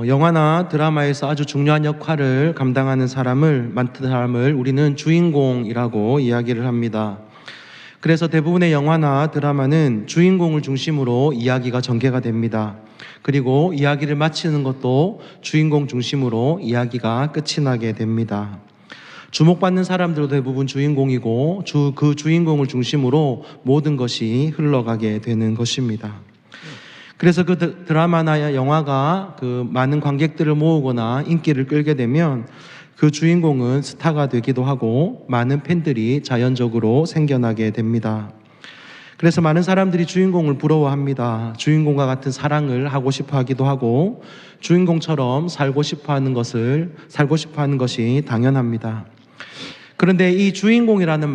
영화나 드라마에서 아주 중요한 역할을 감당하는 맡은 사람을 우리는 주인공이라고 이야기를 합니다. 그래서 대부분의 영화나 드라마는 주인공을 중심으로 이야기가 전개가 됩니다. 그리고 이야기를 마치는 것도 주인공 중심으로 이야기가 끝이 나게 됩니다. 주목받는 사람들도 대부분 주인공이고 그 주인공을 중심으로 모든 것이 흘러가게 되는 것입니다. 그래서 그 드라마나 영화가 그 많은 관객들을 모으거나 인기를 끌게 되면 그 주인공은 스타가 되기도 하고 많은 팬들이 자연적으로 생겨나게 됩니다. 그래서 많은 사람들이 주인공을 부러워합니다. 주인공과 같은 사랑을 하고 싶어 하기도 하고 주인공처럼 살고 싶어 하는 것이 당연합니다. 그런데 이 주인공이라는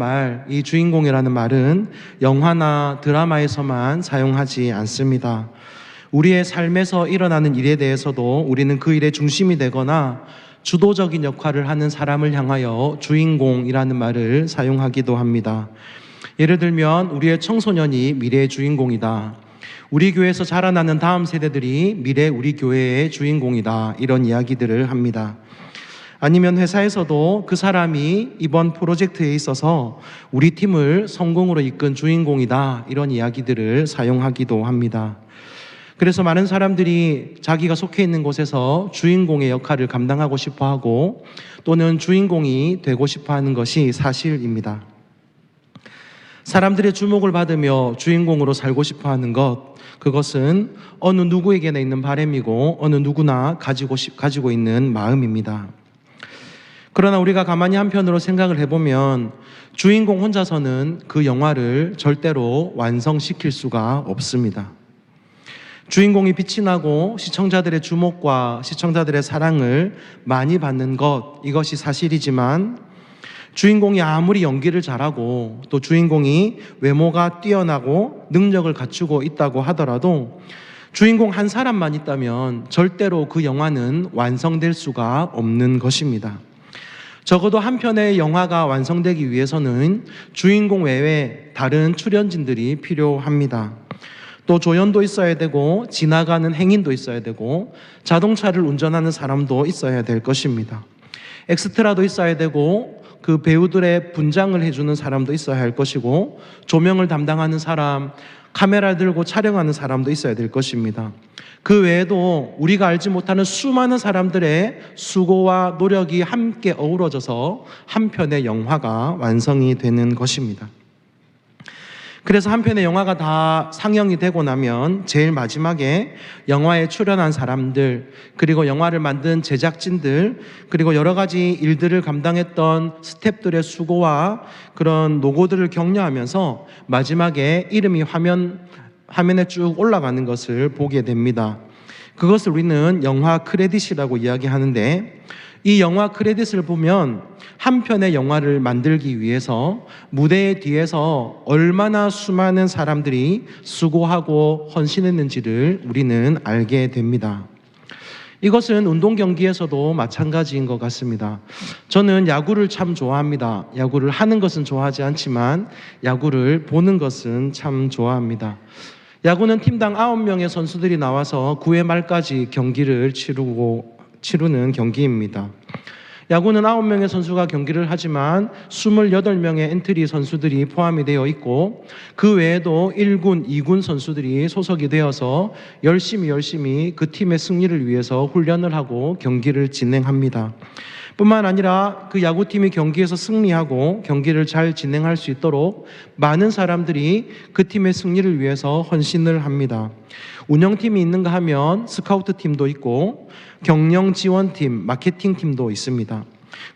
말은 영화나 드라마에서만 사용하지 않습니다. 우리의 삶에서 일어나는 일에 대해서도 우리는 그 일의 중심이 되거나 주도적인 역할을 하는 사람을 향하여 주인공이라는 말을 사용하기도 합니다. 예를 들면 우리의 청소년이 미래의 주인공이다. 우리 교회에서 자라나는 다음 세대들이 미래 우리 교회의 주인공이다. 이런 이야기들을 합니다. 아니면 회사에서도 그 사람이 이번 프로젝트에 있어서 우리 팀을 성공으로 이끈 주인공이다. 이런 이야기들을 사용하기도 합니다. 그래서 많은 사람들이 자기가 속해 있는 곳에서 주인공의 역할을 감당하고 싶어 하고 또는 주인공이 되고 싶어 하는 것이 사실입니다. 사람들의 주목을 받으며 주인공으로 살고 싶어 하는 그것은 어느 누구에게나 있는 바람이고 어느 누구나 가지고 있는 마음입니다. 그러나 우리가 가만히 한편으로 생각을 해보면 주인공 혼자서는 그 영화를 절대로 완성시킬 수가 없습니다. 주인공이 빛이 나고 시청자들의 주목과 시청자들의 사랑을 많이 받는 이것이 사실이지만 주인공이 아무리 연기를 잘하고 또 주인공이 외모가 뛰어나고 능력을 갖추고 있다고 하더라도 주인공 한 사람만 있다면 절대로 그 영화는 완성될 수가 없는 것입니다. 적어도 한 편의 영화가 완성되기 위해서는 주인공 외에 다른 출연진들이 필요합니다. 또 조연도 있어야 되고 지나가는 행인도 있어야 되고 자동차를 운전하는 사람도 있어야 될 것입니다. 엑스트라도 있어야 되고 그 배우들의 분장을 해주는 사람도 있어야 할 것이고 조명을 담당하는 사람, 카메라 들고 촬영하는 사람도 있어야 될 것입니다. 그 외에도 우리가 알지 못하는 수많은 사람들의 수고와 노력이 함께 어우러져서 한 편의 영화가 완성이 되는 것입니다. 그래서 한 편의 영화가 다 상영이 되고 나면 제일 마지막에 영화에 출연한 사람들, 그리고 영화를 만든 제작진들, 그리고 여러 가지 일들을 감당했던 스태프들의 수고와 그런 노고들을 격려하면서 마지막에 이름이 화면에 쭉 올라가는 것을 보게 됩니다. 그것을 우리는 영화 크레딧이라고 이야기하는데 이 영화 크레딧을 보면 한 편의 영화를 만들기 위해서 무대 뒤에서 얼마나 수많은 사람들이 수고하고 헌신했는지를 우리는 알게 됩니다. 이것은 운동 경기에서도 마찬가지인 것 같습니다. 저는 야구를 참 좋아합니다. 야구를 하는 것은 좋아하지 않지만 야구를 보는 것은 참 좋아합니다. 야구는 팀당 9명의 선수들이 나와서 9회 말까지 경기를 치르는 경기입니다. 야구는 9명의 선수가 경기를 하지만 28명의 엔트리 선수들이 포함이 되어 있고 그 외에도 1군, 2군 선수들이 소속이 되어서 열심히 그 팀의 승리를 위해서 훈련을 하고 경기를 진행합니다. 뿐만 아니라 그 야구팀이 경기에서 승리하고 경기를 잘 진행할 수 있도록 많은 사람들이 그 팀의 승리를 위해서 헌신을 합니다. 운영팀이 있는가 하면 스카우트팀도 있고 경영지원팀, 마케팅팀도 있습니다.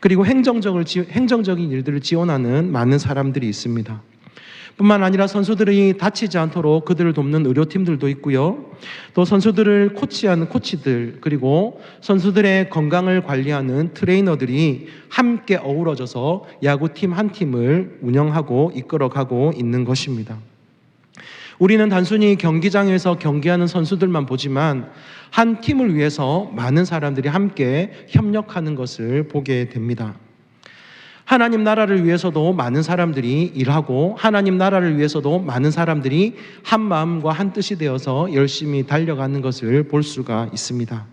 그리고 행정적인 일들을 지원하는 많은 사람들이 있습니다. 뿐만 아니라 선수들이 다치지 않도록 그들을 돕는 의료팀들도 있고요. 또 선수들을 코치하는 코치들, 그리고 선수들의 건강을 관리하는 트레이너들이 함께 어우러져서 야구팀 한 팀을 운영하고 이끌어가고 있는 것입니다. 우리는 단순히 경기장에서 경기하는 선수들만 보지만 한 팀을 위해서 많은 사람들이 함께 협력하는 것을 보게 됩니다. 하나님 나라를 위해서도 많은 사람들이 일하고 하나님 나라를 위해서도 많은 사람들이 한 마음과 한 뜻이 되어서 열심히 달려가는 것을 볼 수가 있습니다.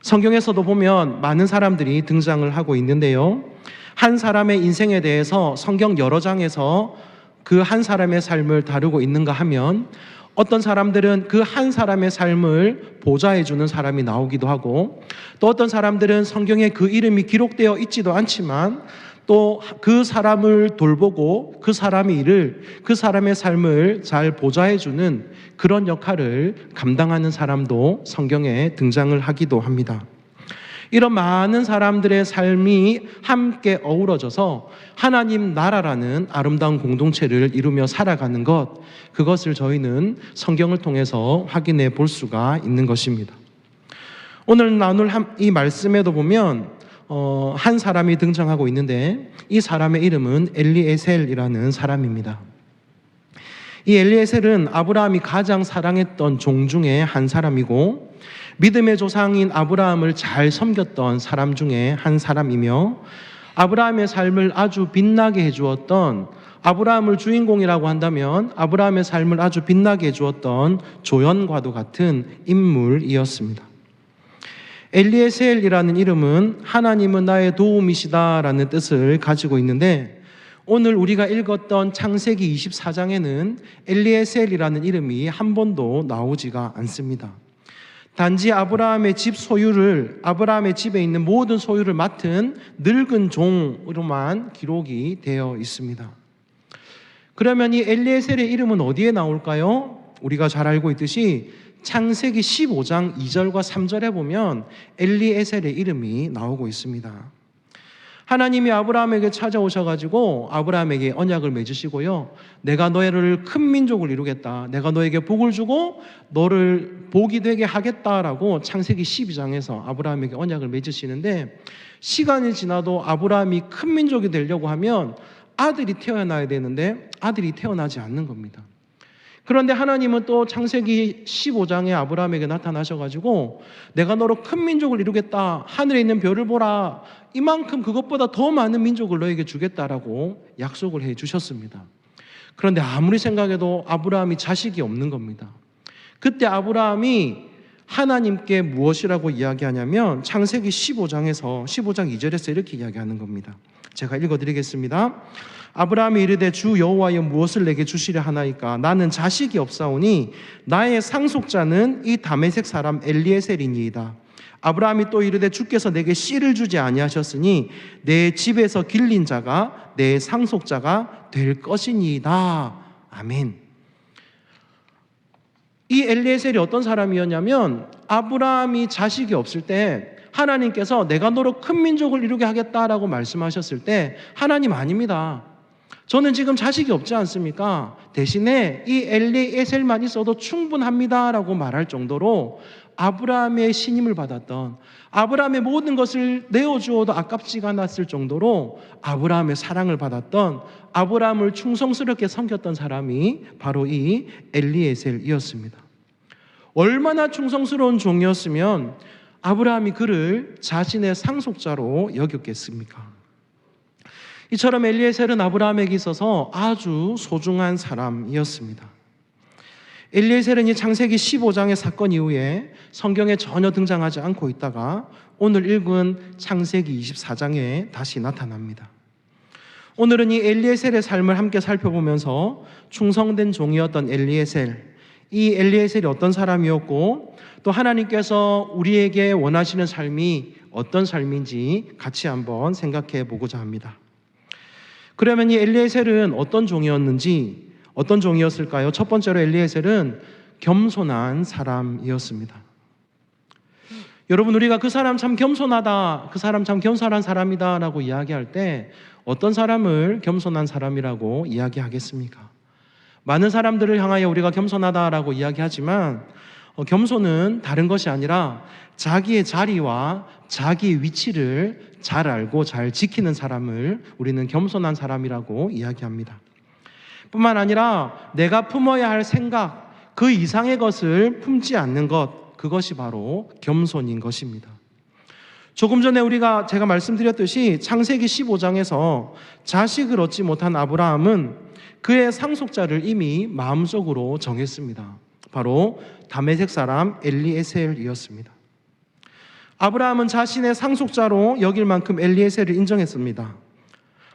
성경에서도 보면 많은 사람들이 등장을 하고 있는데요. 한 사람의 인생에 대해서 성경 여러 장에서 그 한 사람의 삶을 다루고 있는가 하면 어떤 사람들은 그 한 사람의 삶을 보좌해주는 사람이 나오기도 하고, 또 어떤 사람들은 성경에 그 이름이 기록되어 있지도 않지만 또 그 사람을 돌보고 그 사람의 삶을 잘 보좌해주는 그런 역할을 감당하는 사람도 성경에 등장을 하기도 합니다. 이런 많은 사람들의 삶이 함께 어우러져서 하나님 나라라는 아름다운 공동체를 이루며 살아가는 것, 그것을 저희는 성경을 통해서 확인해 볼 수가 있는 것입니다. 오늘 나눌 이 말씀에도 보면 한 사람이 등장하고 있는데, 이 사람의 이름은 엘리에셀이라는 사람입니다. 이 엘리에셀은 아브라함이 가장 사랑했던 종 중에 한 사람이고, 믿음의 조상인 아브라함을 잘 섬겼던 사람 중에 한 사람이며, 아브라함의 삶을 아주 빛나게 해주었던, 아브라함을 주인공이라고 한다면 아브라함의 삶을 아주 빛나게 해주었던 조연과도 같은 인물이었습니다. 엘리에셀이라는 이름은 하나님은 나의 도움이시다라는 뜻을 가지고 있는데, 오늘 우리가 읽었던 창세기 24장에는 엘리에셀이라는 이름이 한 번도 나오지가 않습니다. 단지 아브라함의 집에 있는 모든 소유를 맡은 늙은 종으로만 기록이 되어 있습니다. 그러면 이 엘리에셀의 이름은 어디에 나올까요? 우리가 잘 알고 있듯이 창세기 15장 2절과 3절에 보면 엘리에셀의 이름이 나오고 있습니다. 하나님이 아브라함에게 찾아오셔가지고 아브라함에게 언약을 맺으시고요, 내가 너를 큰 민족을 이루겠다, 내가 너에게 복을 주고 너를 복이 되게 하겠다라고 창세기 12장에서 아브라함에게 언약을 맺으시는데, 시간이 지나도 아브라함이 큰 민족이 되려고 하면 아들이 태어나야 되는데 아들이 태어나지 않는 겁니다. 그런데 하나님은 또 창세기 15장에 아브라함에게 나타나셔가지고 내가 너로 큰 민족을 이루겠다, 하늘에 있는 별을 보라, 이만큼 그것보다 더 많은 민족을 너에게 주겠다라고 약속을 해 주셨습니다. 그런데 아무리 생각해도 아브라함이 자식이 없는 겁니다. 그때 아브라함이 하나님께 무엇이라고 이야기하냐면 창세기 15장 2절에서 이렇게 이야기하는 겁니다. 제가 읽어드리겠습니다. 아브라함이 이르되 주 여호와여 무엇을 내게 주시려 하나이까? 나는 자식이 없사오니 나의 상속자는 이 다메섹 사람 엘리에셀이니이다. 아브라함이 또 이르되 주께서 내게 씨를 주지 아니하셨으니 내 집에서 길린 자가 내 상속자가 될 것이니이다. 아멘. 이 엘리에셀이 어떤 사람이었냐면, 아브라함이 자식이 없을 때 하나님께서 내가 너로 큰 민족을 이루게 하겠다라고 말씀하셨을 때, 하나님 아닙니다, 저는 지금 자식이 없지 않습니까? 대신에 이 엘리에셀만 있어도 충분합니다라고 말할 정도로 아브라함의 신임을 받았던, 아브라함의 모든 것을 내어주어도 아깝지가 않았을 정도로 아브라함의 사랑을 받았던, 아브라함을 충성스럽게 섬겼던 사람이 바로 이 엘리에셀이었습니다. 얼마나 충성스러운 종이었으면 아브라함이 그를 자신의 상속자로 여겼겠습니까? 이처럼 엘리에셀은 아브라함에게 있어서 아주 소중한 사람이었습니다. 엘리에셀은 이 창세기 15장의 사건 이후에 성경에 전혀 등장하지 않고 있다가 오늘 읽은 창세기 24장에 다시 나타납니다. 오늘은 이 엘리에셀의 삶을 함께 살펴보면서 충성된 종이었던 엘리에셀, 이 엘리에셀이 어떤 사람이었고 또 하나님께서 우리에게 원하시는 삶이 어떤 삶인지 같이 한번 생각해 보고자 합니다. 그러면 이 엘리에셀은 어떤 종이었는지, 어떤 종이었을까요? 첫 번째로 엘리에셀은 겸손한 사람이었습니다. 여러분, 우리가 그 사람 참 겸손하다, 그 사람 참 겸손한 사람이다 라고 이야기할 때 어떤 사람을 겸손한 사람이라고 이야기하겠습니까? 많은 사람들을 향하여 우리가 겸손하다라고 이야기하지만 겸손은 다른 것이 아니라 자기의 자리와 자기의 위치를 잘 알고 잘 지키는 사람을 우리는 겸손한 사람이라고 이야기합니다. 뿐만 아니라 내가 품어야 할 생각, 그 이상의 것을 품지 않는 것, 그것이 바로 겸손인 것입니다. 조금 전에 제가 말씀드렸듯이 창세기 15장에서 자식을 얻지 못한 아브라함은 그의 상속자를 이미 마음속으로 정했습니다. 바로 다메섹 사람 엘리에셀이었습니다. 아브라함은 자신의 상속자로 여길 만큼 엘리에셀을 인정했습니다.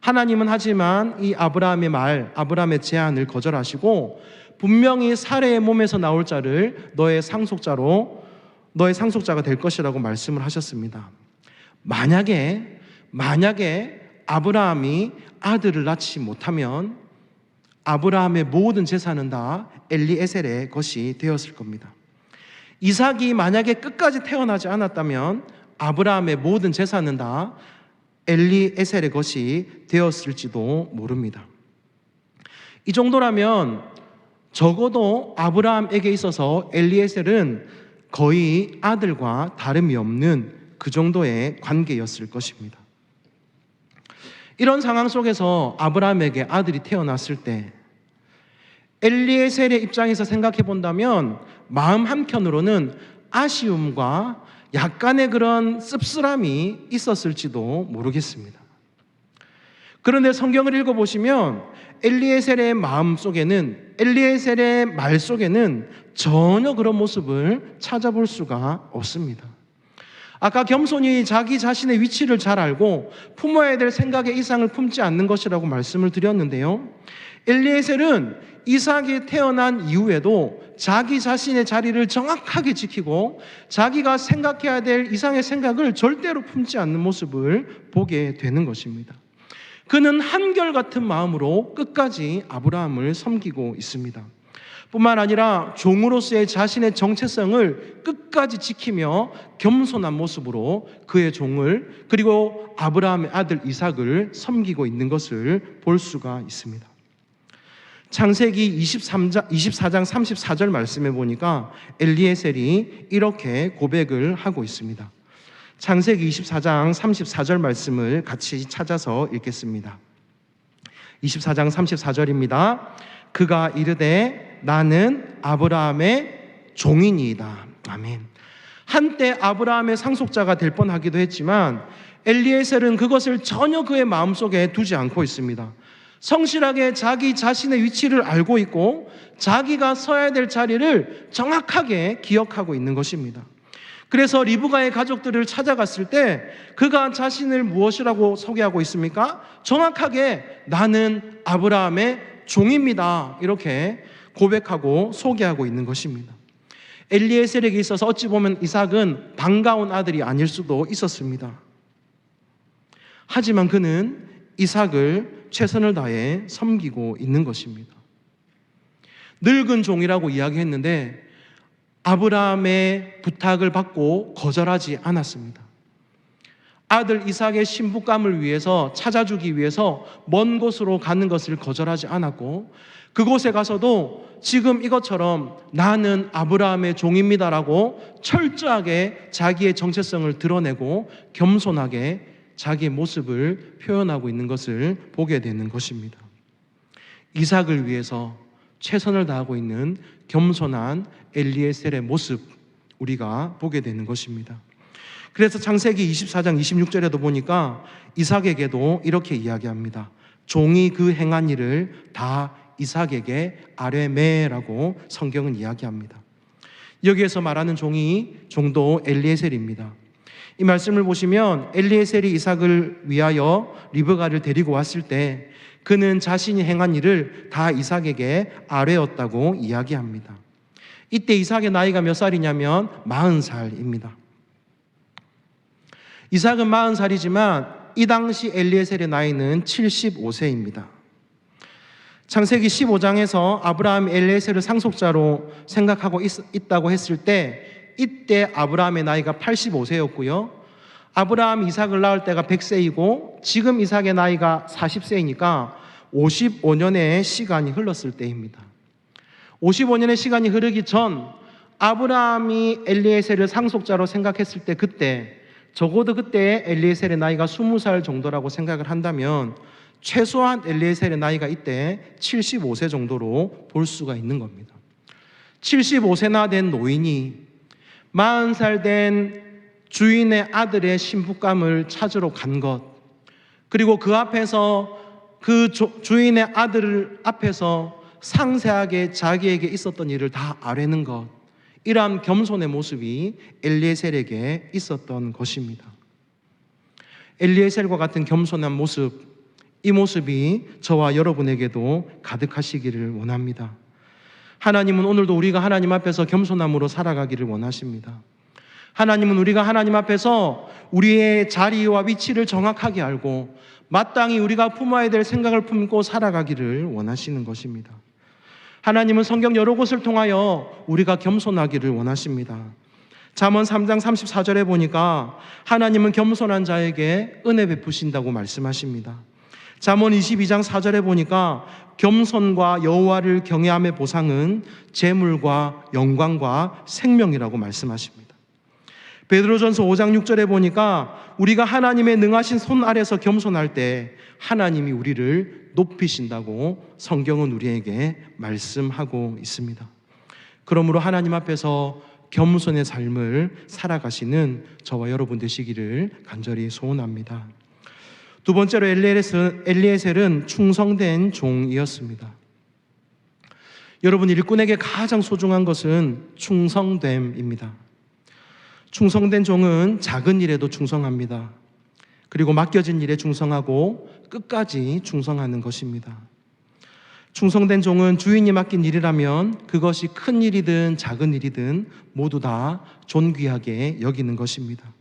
하나님은 하지만 이 아브라함의 제안을 거절하시고 분명히 사레의 몸에서 나올 자를 너의 상속자가 될 것이라고 말씀을 하셨습니다. 만약에 아브라함이 아들을 낳지 못하면 아브라함의 모든 재산은 다 엘리에셀의 것이 되었을 겁니다. 이삭이 만약에 끝까지 태어나지 않았다면 아브라함의 모든 재산은 다 엘리에셀의 것이 되었을지도 모릅니다. 이 정도라면 적어도 아브라함에게 있어서 엘리에셀은 거의 아들과 다름이 없는 그 정도의 관계였을 것입니다. 이런 상황 속에서 아브라함에게 아들이 태어났을 때 엘리에셀의 입장에서 생각해 본다면 마음 한켠으로는 아쉬움과 약간의 그런 씁쓸함이 있었을지도 모르겠습니다. 그런데 성경을 읽어보시면 엘리에셀의 말 속에는 전혀 그런 모습을 찾아볼 수가 없습니다. 아까 겸손히 자기 자신의 위치를 잘 알고 품어야 될 생각의 이상을 품지 않는 것이라고 말씀을 드렸는데요, 엘리에셀은 이삭이 태어난 이후에도 자기 자신의 자리를 정확하게 지키고 자기가 생각해야 될 이상의 생각을 절대로 품지 않는 모습을 보게 되는 것입니다. 그는 한결같은 마음으로 끝까지 아브라함을 섬기고 있습니다. 뿐만 아니라 종으로서의 자신의 정체성을 끝까지 지키며 겸손한 모습으로 그의 종을, 그리고 아브라함의 아들 이삭을 섬기고 있는 것을 볼 수가 있습니다. 창세기 24장 34절 말씀해 보니까 엘리에셀이 이렇게 고백을 하고 있습니다. 창세기 24장 34절 말씀을 같이 찾아서 읽겠습니다. 24장 34절입니다. 그가 이르되 나는 아브라함의 종이니이다. 아멘. 한때 아브라함의 상속자가 될 뻔하기도 했지만 엘리에셀은 그것을 전혀 그의 마음속에 두지 않고 있습니다. 성실하게 자기 자신의 위치를 알고 있고 자기가 서야 될 자리를 정확하게 기억하고 있는 것입니다. 그래서 리브가의 가족들을 찾아갔을 때 그가 자신을 무엇이라고 소개하고 있습니까? 정확하게 나는 아브라함의 종입니다. 이렇게 고백하고 소개하고 있는 것입니다. 엘리에셀에게 있어서 어찌 보면 이삭은 반가운 아들이 아닐 수도 있었습니다. 하지만 그는 이삭을 최선을 다해 섬기고 있는 것입니다. 늙은 종이라고 이야기했는데 아브라함의 부탁을 받고 거절하지 않았습니다. 아들 이삭의 신부감을 위해서 찾아주기 위해서 먼 곳으로 가는 것을 거절하지 않았고 그곳에 가서도 지금 이것처럼 나는 아브라함의 종입니다라고 철저하게 자기의 정체성을 드러내고 겸손하게 자기의 모습을 표현하고 있는 것을 보게 되는 것입니다. 이삭을 위해서 최선을 다하고 있는 겸손한 엘리에셀의 모습 우리가 보게 되는 것입니다. 그래서 창세기 24장 26절에도 보니까 이삭에게도 이렇게 이야기합니다. 종이 그 행한 일을 다 이삭에게 아뢰매라고 성경은 이야기합니다. 여기에서 말하는 종도 엘리에셀입니다. 이 말씀을 보시면 엘리에셀이 이삭을 위하여 리브가를 데리고 왔을 때 그는 자신이 행한 일을 다 이삭에게 아뢰었다고 이야기합니다. 이때 이삭의 나이가 몇 살이냐면 40살입니다. 이삭은 40살이지만 이 당시 엘리에셀의 나이는 75세입니다. 창세기 15장에서 아브라함이 엘리에셀을 상속자로 생각하고 있다고 했을 때 이때 아브라함의 나이가 85세였고요. 아브라함이 이삭을 낳을 때가 100세이고 지금 이삭의 나이가 40세이니까 55년의 시간이 흘렀을 때입니다. 55년의 시간이 흐르기 전 아브라함이 엘리에셀을 상속자로 생각했을 때 적어도 그때 엘리에셀의 나이가 20살 정도라고 생각을 한다면 최소한 엘리에셀의 나이가 이때 75세 정도로 볼 수가 있는 겁니다. 75세나 된 노인이 40살 된 주인의 아들의 신부감을 찾으러 간 것, 그리고 그 앞에서 주인의 아들 앞에서 상세하게 자기에게 있었던 일을 다 아뢰는 것, 이러한 겸손의 모습이 엘리에셀에게 있었던 것입니다. 엘리에셀과 같은 겸손한 모습, 이 모습이 저와 여러분에게도 가득하시기를 원합니다. 하나님은 오늘도 우리가 하나님 앞에서 겸손함으로 살아가기를 원하십니다. 하나님은 우리가 하나님 앞에서 우리의 자리와 위치를 정확하게 알고 마땅히 우리가 품어야 될 생각을 품고 살아가기를 원하시는 것입니다. 하나님은 성경 여러 곳을 통하여 우리가 겸손하기를 원하십니다. 잠언 3장 34절에 보니까 하나님은 겸손한 자에게 은혜 베푸신다고 말씀하십니다. 잠언 22장 4절에 보니까 겸손과 여호와를 경외함의 보상은 재물과 영광과 생명이라고 말씀하십니다. 베드로전서 5장 6절에 보니까 우리가 하나님의 능하신 손 아래서 겸손할 때 하나님이 우리를 높이신다고 성경은 우리에게 말씀하고 있습니다. 그러므로 하나님 앞에서 겸손의 삶을 살아가시는 저와 여러분 되시기를 간절히 소원합니다. 두 번째로 엘리에셀은 충성된 종이었습니다. 여러분, 일꾼에게 가장 소중한 것은 충성됨입니다. 충성된 종은 작은 일에도 충성합니다. 그리고 맡겨진 일에 충성하고 끝까지 충성하는 것입니다. 충성된 종은 주인이 맡긴 일이라면 그것이 큰 일이든 작은 일이든 모두 다 존귀하게 여기는 것입니다.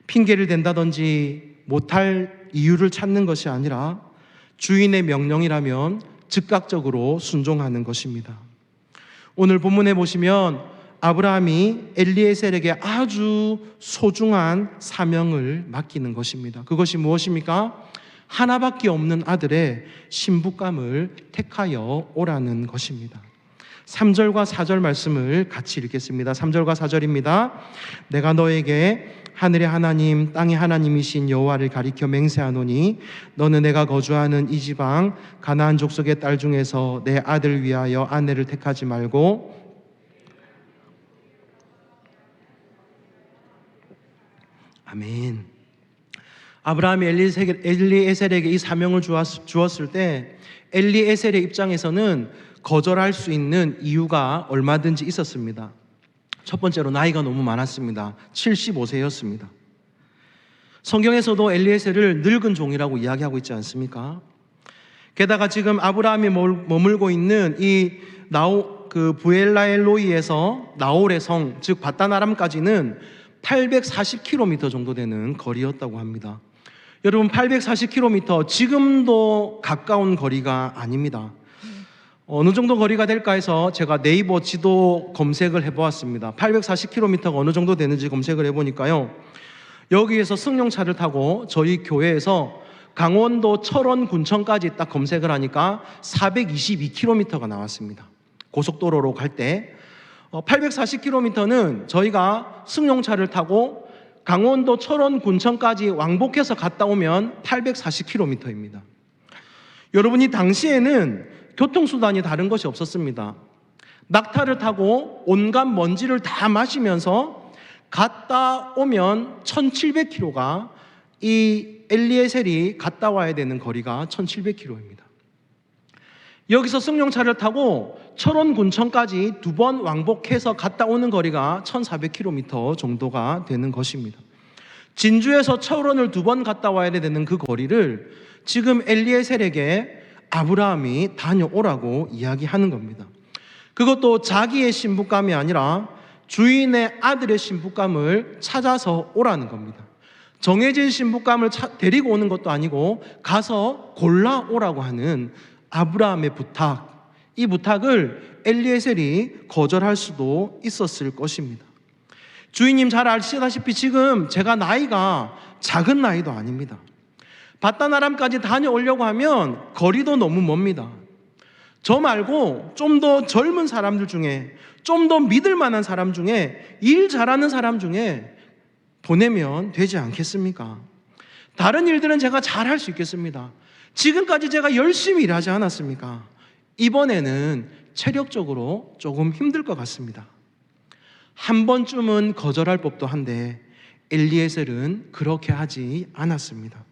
핑계를 댄다든지 못할 이유를 찾는 것이 아니라 주인의 명령이라면 즉각적으로 순종하는 것입니다. 오늘 본문에 보시면 아브라함이 엘리에셀에게 아주 소중한 사명을 맡기는 것입니다. 그것이 무엇입니까? 하나밖에 없는 아들의 신부감을 택하여 오라는 것입니다. 3절과 4절 말씀을 같이 읽겠습니다. 3절과 4절입니다. 내가 너에게 하늘의 하나님 땅의 하나님이신 여호와를 가리켜 맹세하노니 너는 내가 거주하는 이 지방 가나안 족속의 딸 중에서 내 아들 위하여 아내를 택하지 말고 아멘. 아브라함이 엘리에셀에게 이 사명을 주었을 때 엘리에셀의 입장에서는 거절할 수 있는 이유가 얼마든지 있었습니다. 첫 번째로 나이가 너무 많았습니다. 75세였습니다. 성경에서도 엘리에셀을 늙은 종이라고 이야기하고 있지 않습니까? 게다가 지금 아브라함이 머물고 있는 이 부엘라엘로이에서 나홀의 성, 즉 밧단 아람까지는 840km 정도 되는 거리였다고 합니다. 여러분, 840km 지금도 가까운 거리가 아닙니다. 어느 정도 거리가 될까 해서 제가 네이버 지도 검색을 해보았습니다. 840km가 어느 정도 되는지 검색을 해보니까요, 여기에서 승용차를 타고 저희 교회에서 강원도 철원 군청까지 딱 검색을 하니까 422km가 나왔습니다. 고속도로로 갈 때 840km는 저희가 승용차를 타고 강원도 철원 군청까지 왕복해서 갔다 오면 840km입니다. 여러분이 당시에는 교통수단이 다른 것이 없었습니다. 낙타를 타고 온갖 먼지를 다 마시면서 갔다 오면 1700km가 이 엘리에셀이 갔다 와야 되는 거리가 1700km입니다. 여기서 승용차를 타고 철원군청까지 2번 왕복해서 갔다 오는 거리가 1400km 정도가 되는 것입니다. 진주에서 철원을 2번 갔다 와야 되는 그 거리를 지금 엘리에셀에게 아브라함이 다녀오라고 이야기하는 겁니다. 그것도 자기의 신부감이 아니라 주인의 아들의 신부감을 찾아서 오라는 겁니다. 정해진 신부감을 데리고 오는 것도 아니고 가서 골라오라고 하는 아브라함의 부탁, 이 부탁을 엘리에셀이 거절할 수도 있었을 것입니다. 주인님 잘 아시다시피 지금 제가 나이가 작은 나이도 아닙니다. 밧단 아람까지 다녀오려고 하면 거리도 너무 멉니다. 저 말고 좀 더 젊은 사람들 중에, 좀 더 믿을 만한 사람 중에, 일 잘하는 사람 중에 보내면 되지 않겠습니까? 다른 일들은 제가 잘할 수 있겠습니다. 지금까지 제가 열심히 일하지 않았습니까? 이번에는 체력적으로 조금 힘들 것 같습니다. 한 번쯤은 거절할 법도 한데 엘리에셀은 그렇게 하지 않았습니다.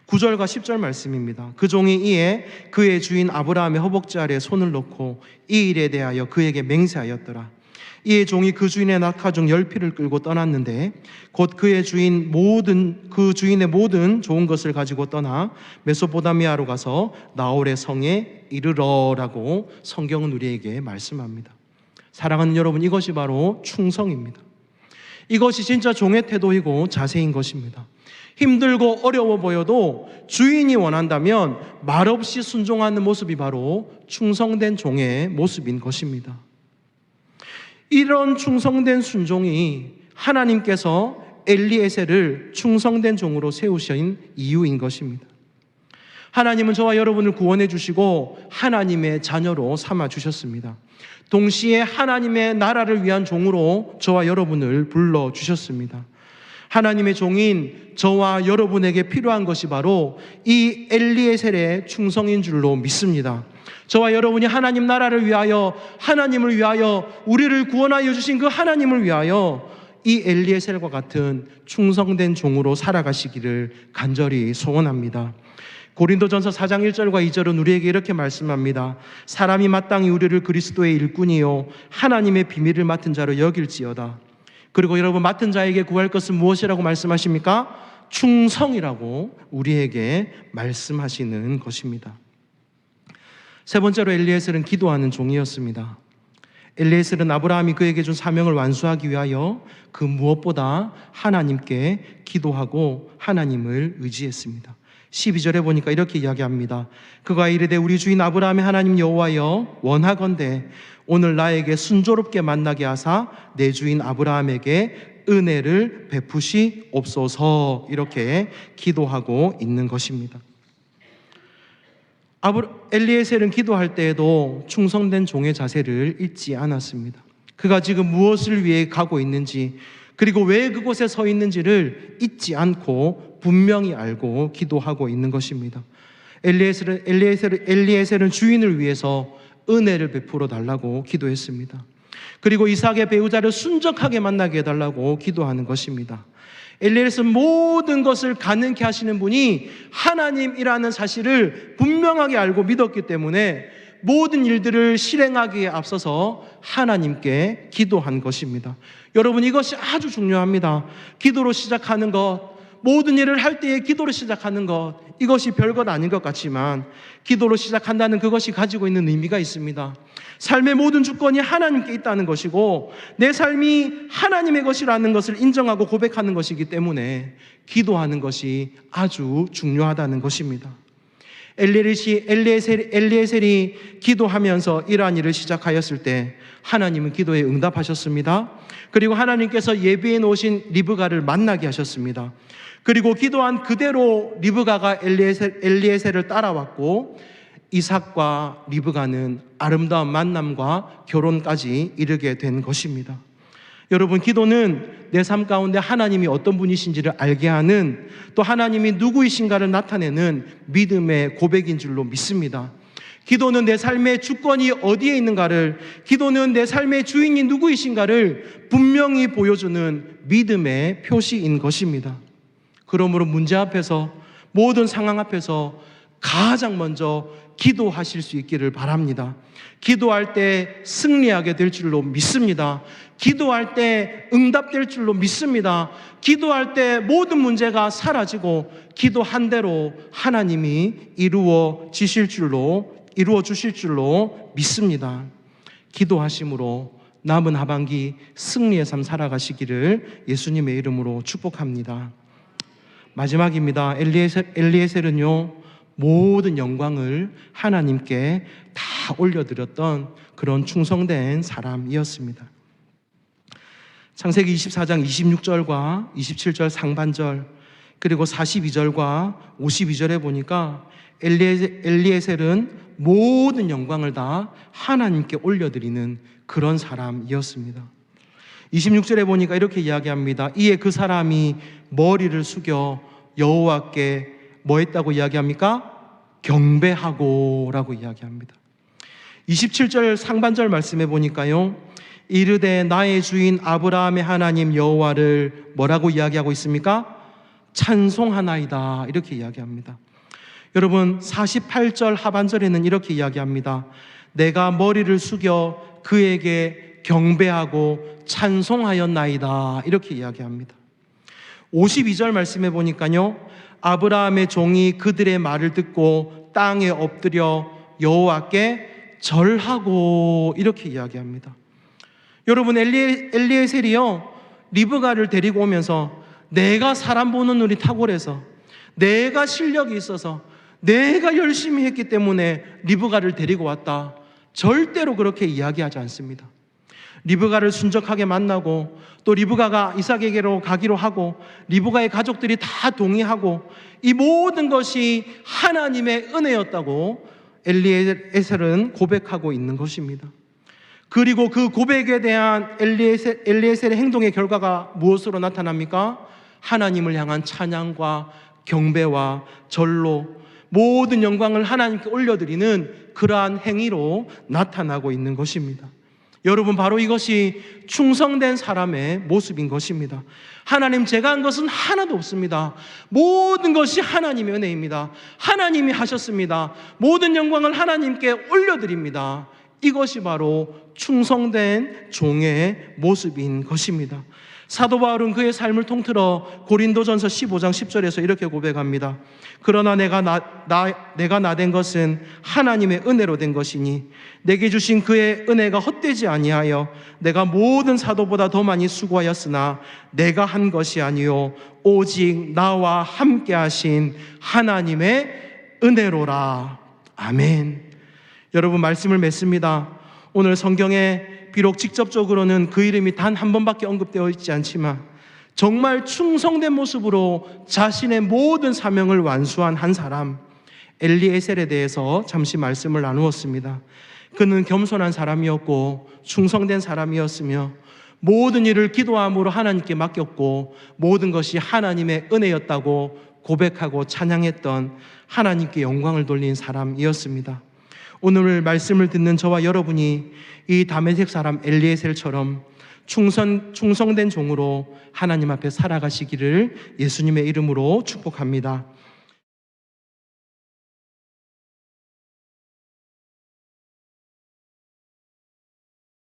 9절과 10절 말씀입니다. 그 종이 이에 그의 주인 아브라함의 허벅지 아래에 손을 놓고 이 일에 대하여 그에게 맹세하였더라. 이에 종이 그 주인의 낙타 중 10피를 끌고 떠났는데 곧 그 주인의 모든 좋은 것을 가지고 떠나 메소포타미아로 가서 나홀의 성에 이르러라고 성경은 우리에게 말씀합니다. 사랑하는 여러분, 이것이 바로 충성입니다. 이것이 진짜 종의 태도이고 자세인 것입니다. 힘들고 어려워 보여도 주인이 원한다면 말없이 순종하는 모습이 바로 충성된 종의 모습인 것입니다. 이런 충성된 순종이 하나님께서 엘리에셀을 충성된 종으로 세우신 이유인 것입니다. 하나님은 저와 여러분을 구원해 주시고 하나님의 자녀로 삼아 주셨습니다. 동시에 하나님의 나라를 위한 종으로 저와 여러분을 불러 주셨습니다. 하나님의 종인 저와 여러분에게 필요한 것이 바로 이 엘리에셀의 충성인 줄로 믿습니다. 저와 여러분이 하나님 나라를 위하여, 하나님을 위하여, 우리를 구원하여 주신 그 하나님을 위하여 이 엘리에셀과 같은 충성된 종으로 살아가시기를 간절히 소원합니다. 고린도전서 4장 1절과 2절은 우리에게 이렇게 말씀합니다. 사람이 마땅히 우리를 그리스도의 일꾼이요 하나님의 비밀을 맡은 자로 여길지어다. 그리고 여러분, 맡은 자에게 구할 것은 무엇이라고 말씀하십니까? 충성이라고 우리에게 말씀하시는 것입니다. 세 번째로 엘리에셀은 기도하는 종이었습니다. 엘리에셀은 아브라함이 그에게 준 사명을 완수하기 위하여 그 무엇보다 하나님께 기도하고 하나님을 의지했습니다. 12절에 보니까 이렇게 이야기합니다. 그가 이르되 우리 주인 아브라함의 하나님 여호와여, 원하건대 오늘 나에게 순조롭게 만나게 하사 내 주인 아브라함에게 은혜를 베푸시옵소서. 이렇게 기도하고 있는 것입니다. 엘리에셀은 기도할 때에도 충성된 종의 자세를 잊지 않았습니다. 그가 지금 무엇을 위해 가고 있는지, 그리고 왜 그곳에 서 있는지를 잊지 않고 분명히 알고 기도하고 있는 것입니다. 엘리에셀은 주인을 위해서 은혜를 베풀어 달라고 기도했습니다. 그리고 이삭의 배우자를 순적하게 만나게 해달라고 기도하는 것입니다. 엘리에셀은 모든 것을 가능케 하시는 분이 하나님이라는 사실을 분명하게 알고 믿었기 때문에 모든 일들을 실행하기에 앞서서 하나님께 기도한 것입니다. 여러분, 이것이 아주 중요합니다. 기도로 시작하는 것, 모든 일을 할 때에 기도로 시작하는 것, 이것이 별것 아닌 것 같지만 기도로 시작한다는 그것이 가지고 있는 의미가 있습니다. 삶의 모든 주권이 하나님께 있다는 것이고 내 삶이 하나님의 것이라는 것을 인정하고 고백하는 것이기 때문에 기도하는 것이 아주 중요하다는 것입니다. 엘리에셀이 기도하면서 이러한 일을 시작하였을 때 하나님은 기도에 응답하셨습니다. 그리고 하나님께서 예비해 놓으신 리브가를 만나게 하셨습니다. 그리고 기도한 그대로 리브가가 엘리에셀을 따라왔고 이삭과 리브가는 아름다운 만남과 결혼까지 이르게 된 것입니다. 여러분, 기도는 내 삶 가운데 하나님이 어떤 분이신지를 알게 하는, 또 하나님이 누구이신가를 나타내는 믿음의 고백인 줄로 믿습니다. 기도는 내 삶의 주권이 어디에 있는가를, 기도는 내 삶의 주인이 누구이신가를 분명히 보여주는 믿음의 표시인 것입니다. 그러므로 문제 앞에서, 모든 상황 앞에서 가장 먼저 기도하실 수 있기를 바랍니다. 기도할 때 승리하게 될 줄로 믿습니다. 기도할 때 응답될 줄로 믿습니다. 기도할 때 모든 문제가 사라지고 기도한 대로 하나님이 이루어 주실 줄로 믿습니다. 기도하심으로 남은 하반기 승리의 삶 살아가시기를 예수님의 이름으로 축복합니다. 마지막입니다. 엘리에셀은요, 모든 영광을 하나님께 다 올려드렸던 그런 충성된 사람이었습니다. 창세기 24장 26절과 27절 상반절, 그리고 42절과 52절에 보니까 엘리에셀은 모든 영광을 다 하나님께 올려드리는 그런 사람이었습니다. 26절에 보니까 이렇게 이야기합니다. 이에 그 사람이 머리를 숙여 여호와께 뭐 했다고 이야기합니까? 경배하고 라고 이야기합니다. 27절 상반절 말씀해 보니까요, 이르되 나의 주인 아브라함의 하나님 여호와를 뭐라고 이야기하고 있습니까? 찬송하나이다, 이렇게 이야기합니다. 여러분, 48절 하반절에는 이렇게 이야기합니다. 내가 머리를 숙여 그에게 경배하고 찬송하였나이다. 이렇게 이야기합니다. 52절 말씀해 보니까요, 아브라함의 종이 그들의 말을 듣고 땅에 엎드려 여호와께 절하고 이렇게 이야기합니다. 여러분, 엘리에셀이요, 리브가를 데리고 오면서 내가 사람 보는 눈이 탁월해서, 내가 실력이 있어서, 내가 열심히 했기 때문에 리브가를 데리고 왔다, 절대로 그렇게 이야기하지 않습니다. 리브가를 순적하게 만나고, 또 리브가가 이삭에게로 가기로 하고, 리브가의 가족들이 다 동의하고, 이 모든 것이 하나님의 은혜였다고 엘리에셀은 고백하고 있는 것입니다. 그리고 그 고백에 대한 엘리에셀의 행동의 결과가 무엇으로 나타납니까? 하나님을 향한 찬양과 경배와 절로 모든 영광을 하나님께 올려드리는 그러한 행위로 나타나고 있는 것입니다. 여러분, 바로 이것이 충성된 사람의 모습인 것입니다. 하나님, 제가 한 것은 하나도 없습니다. 모든 것이 하나님의 은혜입니다. 하나님이 하셨습니다. 모든 영광을 하나님께 올려드립니다. 이것이 바로 충성된 종의 모습인 것입니다. 사도 바울은 그의 삶을 통틀어 고린도전서 15장 10절에서 이렇게 고백합니다. 그러나 내가 나된 것은 하나님의 은혜로 된 것이니 내게 주신 그의 은혜가 헛되지 아니하여 내가 모든 사도보다 더 많이 수고하였으나 내가 한 것이 아니요 오직 나와 함께 하신 하나님의 은혜로라. 아멘. 여러분, 말씀을 맺습니다. 오늘 성경에 비록 직접적으로는 그 이름이 단 한 번밖에 언급되어 있지 않지만 정말 충성된 모습으로 자신의 모든 사명을 완수한 한 사람, 엘리에셀에 대해서 잠시 말씀을 나누었습니다. 그는 겸손한 사람이었고 충성된 사람이었으며 모든 일을 기도함으로 하나님께 맡겼고 모든 것이 하나님의 은혜였다고 고백하고 찬양했던, 하나님께 영광을 돌린 사람이었습니다. 오늘 말씀을 듣는 저와 여러분이 이 다메섹 사람 엘리에셀처럼 충성된 종으로 하나님 앞에 살아가시기를 예수님의 이름으로 축복합니다.